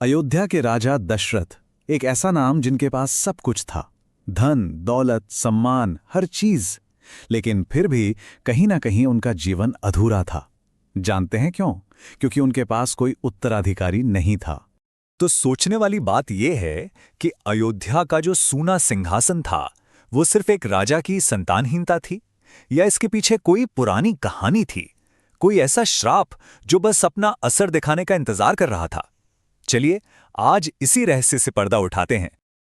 अयोध्या के राजा दशरथ एक ऐसा नाम जिनके पास सब कुछ था। धन, दौलत, सम्मान, हर चीज। लेकिन फिर भी कहीं ना कहीं उनका जीवन अधूरा था। जानते हैं क्यों? क्योंकि उनके पास कोई उत्तराधिकारी नहीं था। तो सोचने वाली बात यह है कि अयोध्या का जो सूना सिंहासन था वो सिर्फ एक राजा की संतानहीनता थी, या इसके पीछे कोई पुरानी कहानी थी, कोई ऐसा श्राप जो बस अपना असर दिखाने का इंतजार कर रहा था। चलिए आज इसी रहस्य से पर्दा उठाते हैं।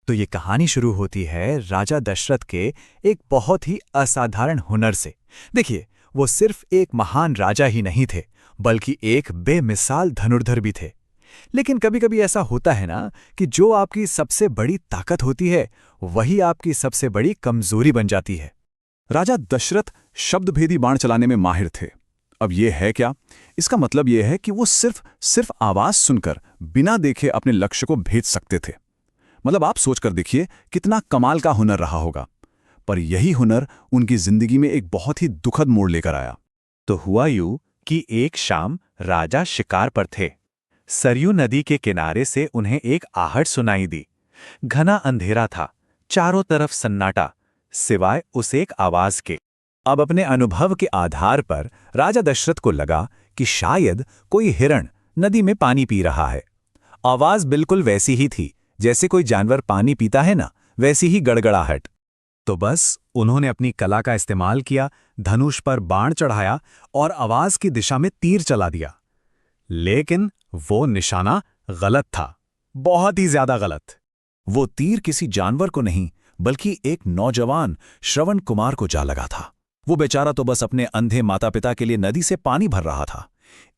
तो ये कहानी शुरू होती है राजा दशरथ के एक बहुत ही असाधारण हुनर से। देखिए, वो सिर्फ एक महान राजा ही नहीं थे, बल्कि एक बेमिसाल धनुर्धर भी थे। लेकिन कभी-कभी ऐसा होता है ना कि जो आपकी सबसे बड़ी ताकत होती है, वही आपकी सबसे बड़ी कमजोरी बन जाती है। राजा दशरथ शब्दभेदी बाण चलाने में माहिर थे। अब ये है क्या? इसका मतलब यह है कि वो सिर्फ आवाज सुनकर बिना देखे अपने लक्ष्य को भेज सकते थे। मतलब आप सोचकर देखिए कितना कमाल का हुनर रहा होगा। पर यही हुनर उनकी जिंदगी में एक बहुत ही दुखद मोड़ लेकर आया। तो हुआ यूं कि एक शाम राजा शिकार पर थे। सरयू नदी के किनारे से उन्हें एक आहट सुनाई दी। घना अंधेरा था, चारों तरफ सन्नाटा, सिवाय उस एक आवाज के। अब अपने अनुभव के आधार पर राजा दशरथ को लगा कि शायद कोई हिरण नदी में पानी पी रहा है। आवाज बिल्कुल वैसी ही थी जैसे कोई जानवर पानी पीता है ना, वैसी ही गड़गड़ाहट। तो बस उन्होंने अपनी कला का इस्तेमाल किया, धनुष पर बाण चढ़ाया और आवाज की दिशा में तीर चला दिया। लेकिन वो निशाना गलत था, बहुत ही ज्यादा गलत। वो तीर किसी जानवर को नहीं, बल्कि एक नौजवान श्रवण कुमार को जा लगा था। वो बेचारा तो बस अपने अंधे माता पिता के लिए नदी से पानी भर रहा था।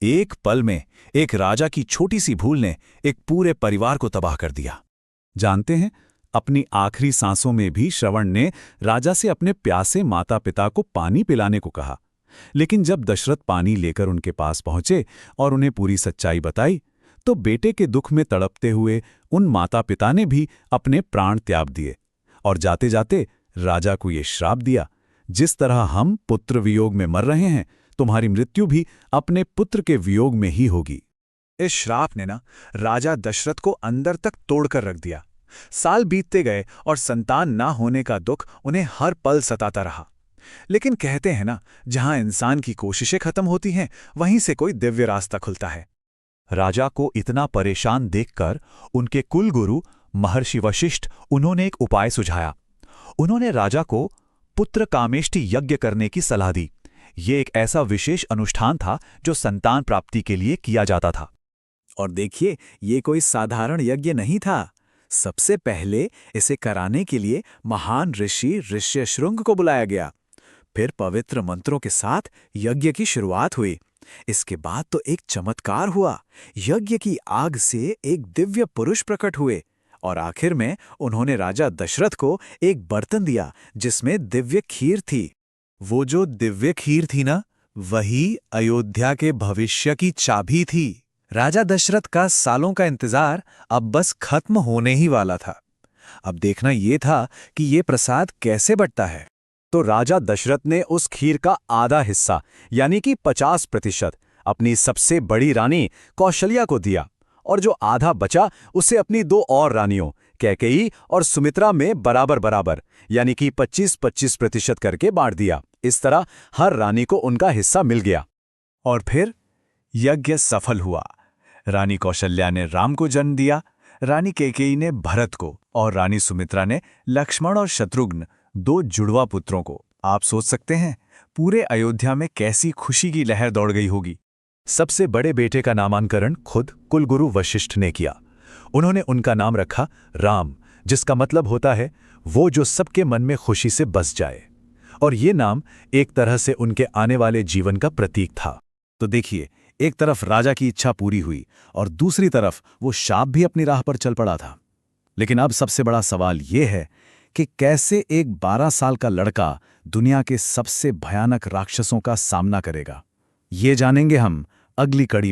एक पल में एक राजा की छोटी सी भूल ने एक पूरे परिवार को तबाह कर दिया। जानते हैं, अपनी आखिरी सांसों में भी श्रवण ने राजा से अपने प्यासे माता पिता को पानी पिलाने को कहा। लेकिन जब दशरथ पानी लेकर उनके पास पहुंचे और उन्हें पूरी सच्चाई बताई, तो बेटे के दुख में तड़पते हुए उन माता पिता ने भी अपने प्राण त्याग दिए और जाते जाते राजा को ये श्राप दिया, जिस तरह हम पुत्र वियोग में मर रहे हैं, तुम्हारी मृत्यु भी अपने पुत्र के वियोग में ही होगी। इस श्राप ने ना राजा दशरथ को अंदर तक तोड़कर रख दिया। साल बीतते गए और संतान ना होने का दुख उन्हें हर पल सताता रहा। लेकिन कहते हैं ना, जहां इंसान की कोशिशें खत्म होती हैं, वहीं से कोई दिव्य रास्ता खुलता है। राजा को इतना परेशान देखकर उनके कुलगुरु महर्षि वशिष्ठ उन्होंने एक उपाय सुझाया। उन्होंने राजा को पुत्र कामेष्टि यज्ञ करने की सलाह दी। ये एक ऐसा विशेष अनुष्ठान था जो संतान प्राप्ति के लिए किया जाता था। और देखिए, ये कोई साधारण यज्ञ नहीं था। सबसे पहले इसे कराने के लिए महान ऋषि ऋष्यशृंग को बुलाया गया। फिर पवित्र मंत्रों के साथ यज्ञ की शुरुआत हुई। इसके बाद तो एक चमत्कार हुआ। यज्ञ की आग से एक दिव्य पुरुष प्रकट हुए और आखिर में उन्होंने राजा दशरथ को एक बर्तन दिया जिसमें दिव्य खीर थी। वो जो दिव्य खीर थी ना, वही अयोध्या के भविष्य की चाबी थी। राजा दशरथ का सालों का इंतजार अब बस खत्म होने ही वाला था। अब देखना ये था कि ये प्रसाद कैसे बंटता है। तो राजा दशरथ ने उस खीर का आधा हिस्सा यानी कि 50% अपनी सबसे बड़ी रानी कौशल्या को दिया, और जो आधा बचा उसे अपनी दो और रानियों कैकेयी और सुमित्रा में बराबर बराबर यानी कि 25-25% करके बांट दिया। इस तरह हर रानी को उनका हिस्सा मिल गया। और फिर यज्ञ सफल हुआ। रानी कौशल्या ने राम को जन्म दिया, रानी कैकेयी ने भरत को और रानी सुमित्रा ने लक्ष्मण और शत्रुघ्न, दो जुड़वा पुत्रों को। आप सोच सकते हैं पूरे अयोध्या में कैसी खुशी की लहर दौड़ गई होगी। सबसे बड़े बेटे का नामांकन खुद कुलगुरु वशिष्ठ ने किया। उन्होंने उनका नाम रखा राम, जिसका मतलब होता है वो जो सबके मन में खुशी से बस जाए। और ये नाम एक तरह से उनके आने वाले जीवन का प्रतीक था। तो देखिए, एक तरफ राजा की इच्छा पूरी हुई और दूसरी तरफ वो शाप भी अपनी राह पर चल पड़ा था। लेकिन अब सबसे बड़ा सवाल ये है कि कैसे एक 12 साल का लड़का दुनिया के सबसे भयानक राक्षसों का सामना करेगा। ये जानेंगे हम अगली कड़ी में।